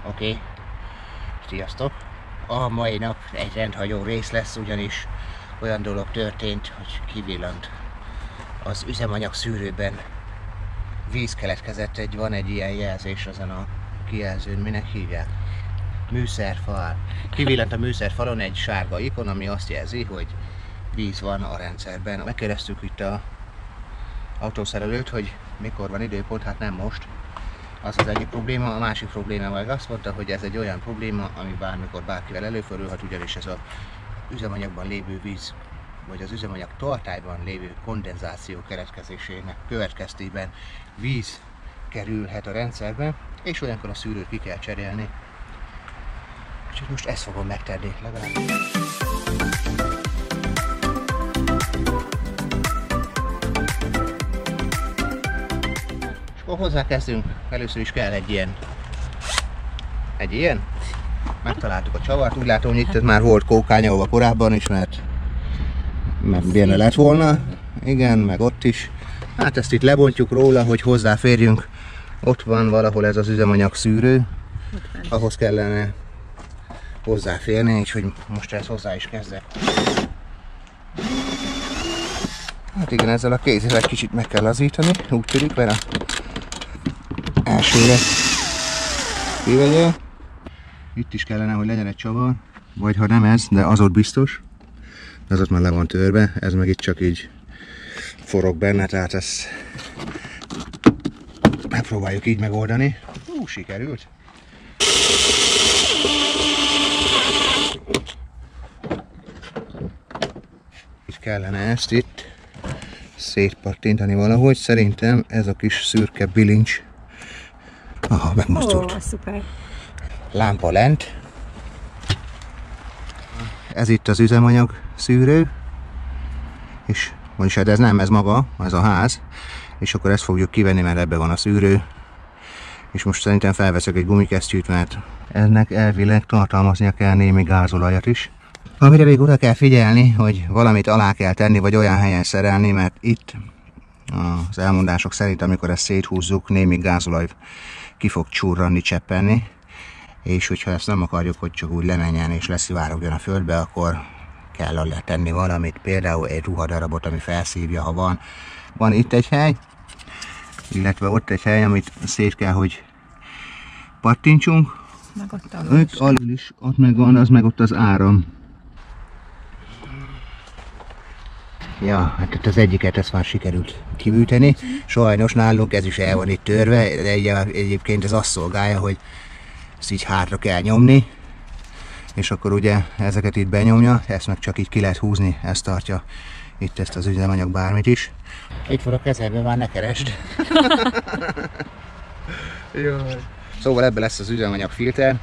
Oké. Sziasztok! A mai nap egy rendhagyó rész lesz, ugyanis olyan dolog történt, hogy kivillant az üzemanyag szűrőben. Víz keletkezett, van egy ilyen jelzés ezen a kijelzőn, minek hívják? Műszerfal. Kivillant a műszerfalon egy sárga ikon, ami azt jelzi, hogy víz van a rendszerben. Megkérdeztük itt az autószerelőt, hogy mikor van időpont, hát nem most. Az az egyik probléma, a másik probléma meg azt mondta, hogy ez egy olyan probléma, ami bármikor bárkivel előfordulhat, ugyanis ez az üzemanyagban lévő víz, vagy az üzemanyag tartályban lévő kondenzáció keletkezésének következtében víz kerülhet a rendszerbe, és olyankor a szűrőt ki kell cserélni. Úgyhogy most ezt fogom megtenni legalább. Akkor hozzákezdünk, először is kell egy ilyen. Megtaláltuk a csavart, úgy látom, hogy itt már volt kókányolva korábban is, mert benne lett volna. Igen, meg ott is. Hát ezt itt lebontjuk róla, hogy hozzáférjünk. Ott van valahol ez az üzemanyag szűrő. Ahhoz kellene hozzáférni, úgyhogy most ezt hozzá is kezdek. Hát igen, ezzel a kézzel egy kicsit meg kell lazítani, úgy tűnik, mert a elsőre kivegye. Itt is kellene, hogy legyen egy csavar, vagy ha nem ez, de az ott biztos. Az ott már le van törve, ez meg itt csak így forog benne, tehát ezt megpróbáljuk így megoldani. Sikerült. Így kellene ezt itt szétpattintani valahogy, szerintem ez a kis szürke bilincs. Aha, megmozdult. Ó, szuper. Lámpa lent. Ez itt az üzemanyag szűrő. És vagyis hát ez nem, ez maga, ez a ház. És akkor ezt fogjuk kivenni, mert ebbe van a szűrő. És most szerintem felveszek egy gumikesztyűt, mert ennek elvileg tartalmaznia kell némi gázolajat is. Amire még oda kell figyelni, hogy valamit alá kell tenni, vagy olyan helyen szerelni, mert itt az elmondások szerint, amikor ezt széthúzzuk, némi gázolaj ki fog csurranni, cseppelni. És hogyha ezt nem akarjuk, hogy csak úgy lemenjen és leszivárogjon a földbe, akkor kell alá tenni valamit, például egy ruhadarabot, ami felszívja, ha van. Van itt egy hely, illetve ott egy hely, amit szét kell, hogy pattintsunk. Meg ott alul is. Ott alul is, ott meg van, az meg ott az áram. Ja, hát ott az egyiket ezt már sikerült kivűteni. Sajnos nálunk ez is el van itt törve, de egyébként ez azt szolgálja, hogy ezt így hátra kell nyomni, és akkor ugye ezeket itt benyomja, ezt meg csak így ki lehet húzni, ezt tartja itt ezt az üzemanyag bármit is. Itt van a kezemben, már ne keresd. Szóval ebbe lesz az üzemanyag filter.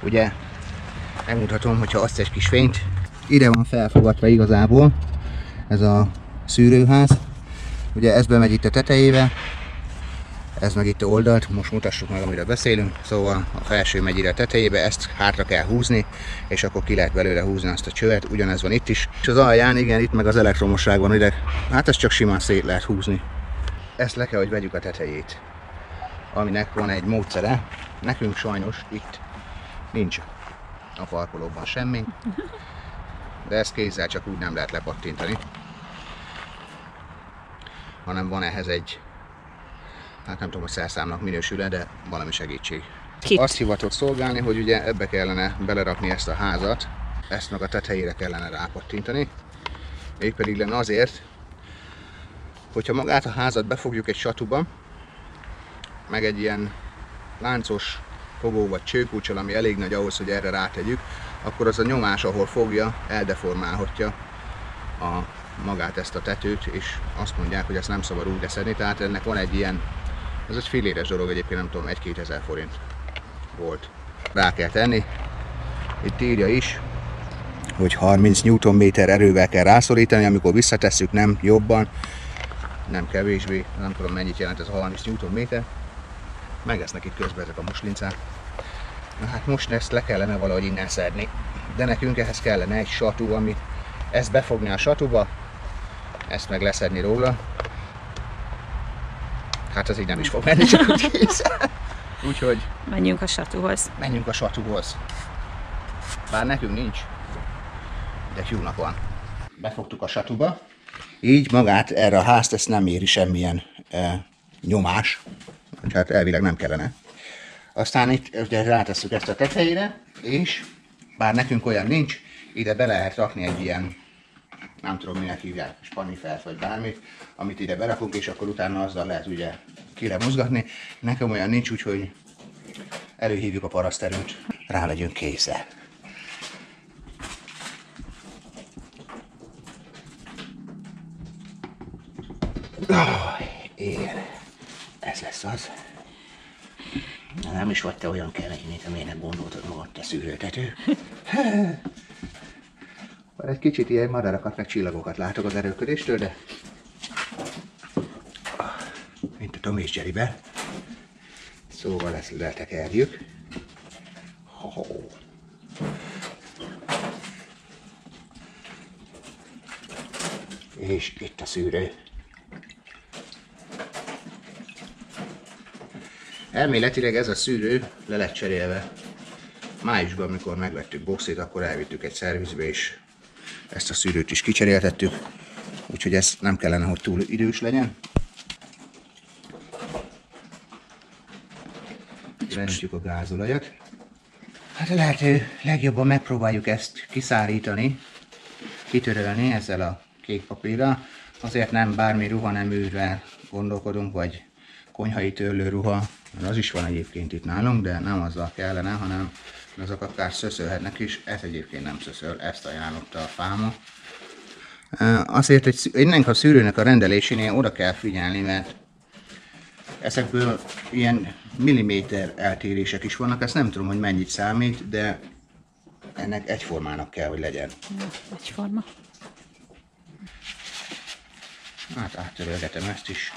Ugye megmutatom, hogyha azt egy kis fényt. Ide van felfogatva igazából ez a szűrőház. Ugye ez bemegy itt a tetejébe, ez meg itt a oldalt, most mutassuk meg, amiről beszélünk. Szóval a felső megy ide a tetejébe, ezt hátra kell húzni, és akkor ki lehet belőle húzni azt a csövet, ugyanez van itt is. És az alján, igen, itt meg az elektromosság van ide, hát ezt csak simán szét lehet húzni. Ezt le kell, hogy vegyük a tetejét, aminek van egy módszere. Nekünk sajnos itt nincs a parkolóban semmi, de ezt kézzel csak úgy nem lehet lepattintani, hanem van ehhez egy, hát nem tudom, hogy szerszámnak minősül-e, de valami segítség. Azt hivatott szolgálni, hogy ugye ebbe kellene belerakni ezt a házat, ezt meg a tetejére kellene rápattintani. Mégpedig lenne azért, hogyha magát a házat befogjuk egy satuba, meg egy ilyen láncos fogó vagy csőkulccsal, ami elég nagy ahhoz, hogy erre rátegyük, akkor az a nyomás, ahol fogja, eldeformálhatja magát ezt a tetőt, és azt mondják, hogy ezt nem szabad úgy leszedni, tehát ennek van egy ilyen, ez egy filléres dolog, egyébként nem tudom, 1-2 ezer forint volt. Rá kell tenni, itt írja is, hogy 30 Nm erővel kell rászorítani, amikor visszatesszük, nem jobban, nem kevésbé, nem tudom mennyit jelent ez a 30 Nm. Meg lesznek itt közben ezek a muslincák. Na hát most ezt le kellene valahogy innen szedni. De nekünk ehhez kellene egy satú, ami ezt befogni a satuba, ezt meg leszedni róla. Hát ez így nem is fog menni, csak úgy kész. Úgyhogy menjünk a satuhoz. Menjünk a satuhoz. Bár nekünk nincs, de Hugh-nak van. Befogtuk a satuba. Így magát erre a házt ezt nem éri semmilyen nyomás. Hát elvileg nem kellene. Aztán itt ugye rátesszük ezt a tetejére, és bár nekünk olyan nincs, ide be lehet rakni egy ilyen, nem tudom minek hívják, spanifert vagy bármit, amit ide berakunk, és akkor utána azzal lehet ugye kire mozgatni. Nekem olyan nincs, úgyhogy előhívjuk a paraszterőt, rá legyünk készen. Igen, ez lesz az. Nem is vagy te olyan kemény, mint amilyenek gondoltad magad, te szűrőtető. Egy kicsit ilyen madarakat meg csillagokat látok az erőködéstől, de mint a Tom és Jerrybe. Szóval ezt letekerjük. És itt a szűrő. Elméletileg ez a szűrő le lett cserélve. Májusban, amikor megvettük boxit, akkor elvittük egy szervizbe, és ezt a szűrőt is kicseréltettük. Úgyhogy ez nem kellene, hogy túl idős legyen. Leöntjük a gázolajat. Hát a lehető legjobban megpróbáljuk ezt kiszárítani, kitörölni ezzel a kék papírral. Azért nem bármi ruhaneművel gondolkodunk, vagy konyhai törlőruha, az is van egyébként itt nálunk, de nem azzal kellene, hanem azok akár szöszölhetnek is. Ez egyébként nem szöszöl, ezt ajánlotta a fáma. Azért ennek a szűrőnek a rendelésénél oda kell figyelni, mert ezekből ilyen milliméter eltérések is vannak, ezt nem tudom, hogy mennyit számít, de ennek egyformának kell, hogy legyen. Egyforma. Hát áttörölgetem ezt is.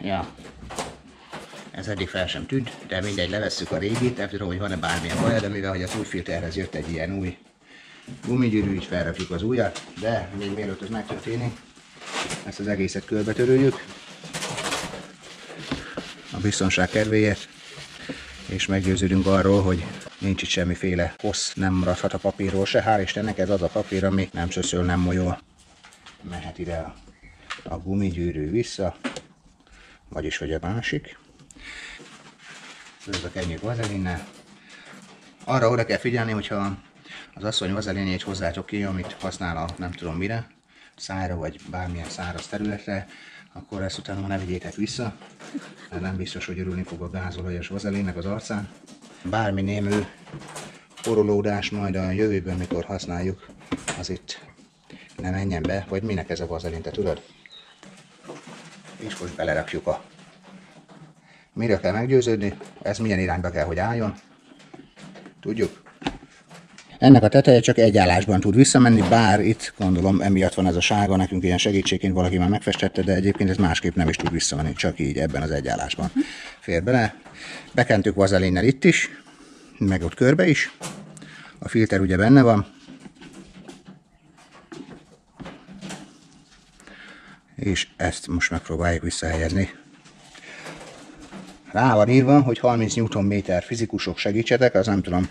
Ja, ez eddig fel sem tűnt, de mindegy, levesszük a régit, nem tudom, hogy van-e bármilyen baj, de mivel hogy az új filterhez jött egy ilyen új gumigyűrű, így felrakjuk az újat, de még mielőtt ez megtörténik, ezt az egészet körbetöröljük a biztonság kedvéért, és meggyőződünk arról, hogy nincs itt semmiféle hossz, nem maradhat a papírról se. Hál' Istennek ez az a papír, ami nem szöszöl, nem molyol. Mehet ide a gumigyűrű vissza, vagyis vagy a másik. Főzök ennyi vazelinnel. Arra oda kell figyelni, hogyha az asszony vazelinjét hozzátok ki, amit használ a nem tudom mire, szájra vagy bármilyen száraz területre, akkor ezt utána ne vigyétek vissza, mert nem biztos, hogy örülni fog a gázolajos vazelinnek az arcán. Bármi némű porolódás majd a jövőben, mikor használjuk, az itt ne menjen be, vagy minek ez a vazelin, te tudod? És most belerakjuk a... Miről kell meggyőződni? Ez milyen irányba kell, hogy álljon? Tudjuk? Ennek a teteje csak egy állásban tud visszamenni, bár itt gondolom emiatt van ez a sárga, nekünk ilyen segítségként valaki már megfestette, de egyébként ez másképp nem is tud visszamenni, csak így ebben az egy állásban fér bele. Bekentük vazelinnel itt is, meg ott körbe is. A filter ugye benne van. És ezt most megpróbáljuk visszahelyezni. Rá van írva, hogy 30 Nm fizikusok segítsetek, az nem tudom,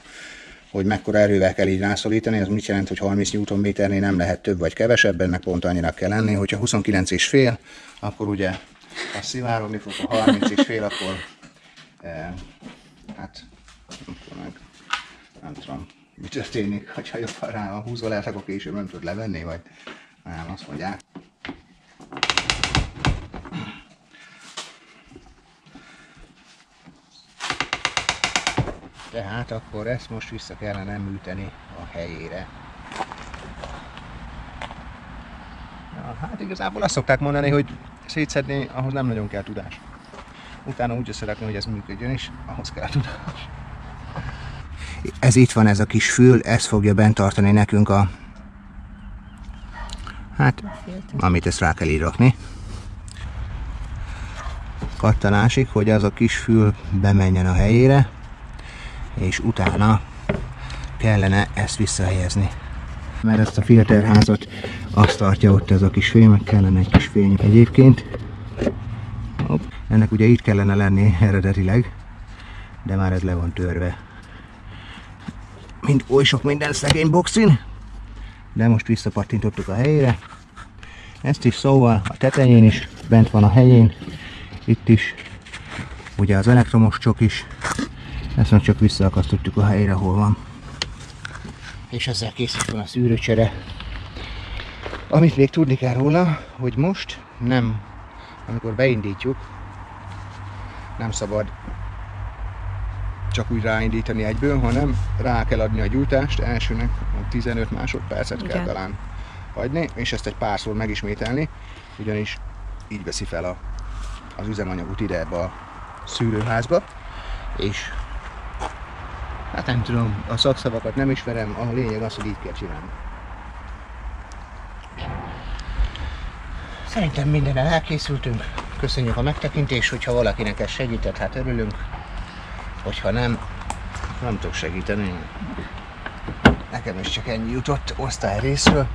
hogy mekkora erővel kell így rászorítani, ez mit jelent, hogy 30 Nm-nél nem lehet több vagy kevesebb, ennek pont annyira kell lenni, hogyha 29,5, akkor ugye ha szivárogni fog, a 30,5, akkor hát nem tudom, mi történik, hogyha jobban rá a húzva lehet, akkor később nem tud levenni, vagy nem, azt mondják. Tehát akkor ezt most vissza kellene műteni a helyére. Ja, hát igazából azt szokták mondani, hogy szétszedni, ahhoz nem nagyon kell tudás. Utána úgy összerakni, hogy ez működjön is, ahhoz kell tudás. Ez itt van, ez a kis fül, ez fogja bent tartani nekünk a... Hát, amit ezt rá kell így rakni. Kattanásig, hogy az a kis fül bemenjen a helyére, és utána kellene ezt visszahelyezni. Mert ezt a filterházat azt tartja ott ez a kis fény, meg kellene egy kis fény egyébként. Hopp. Ennek ugye így kellene lenni eredetileg, de már ez le van törve. Mint oly sok minden szegény boxin, de most visszapattintottuk a helyére. Ezt is szóval a tetején is bent van a helyén, itt is, ugye az elektromos csok is, ezt meg csak visszaakasztottuk a helyére, hol van. És ezzel kész is van a szűrőcsere. Amit még tudni kell róla, hogy most nem, amikor beindítjuk, nem szabad csak úgy ráindítani egyből, hanem rá kell adni a gyújtást, elsőnek 15 másodpercet kell talán hagyni, és ezt egy párszor megismételni, ugyanis így veszi fel az üzemanyagot ide ebbe a szűrőházba, és hát nem tudom, a szakszavakat nem ismerem, a lényeg az, hogy így kell csinálni. Szerintem mindennel elkészültünk, köszönjük a megtekintést, hogyha valakinek ez segített, hát örülünk, hogyha nem tudok segíteni. Nekem is csak ennyi jutott osztály részről.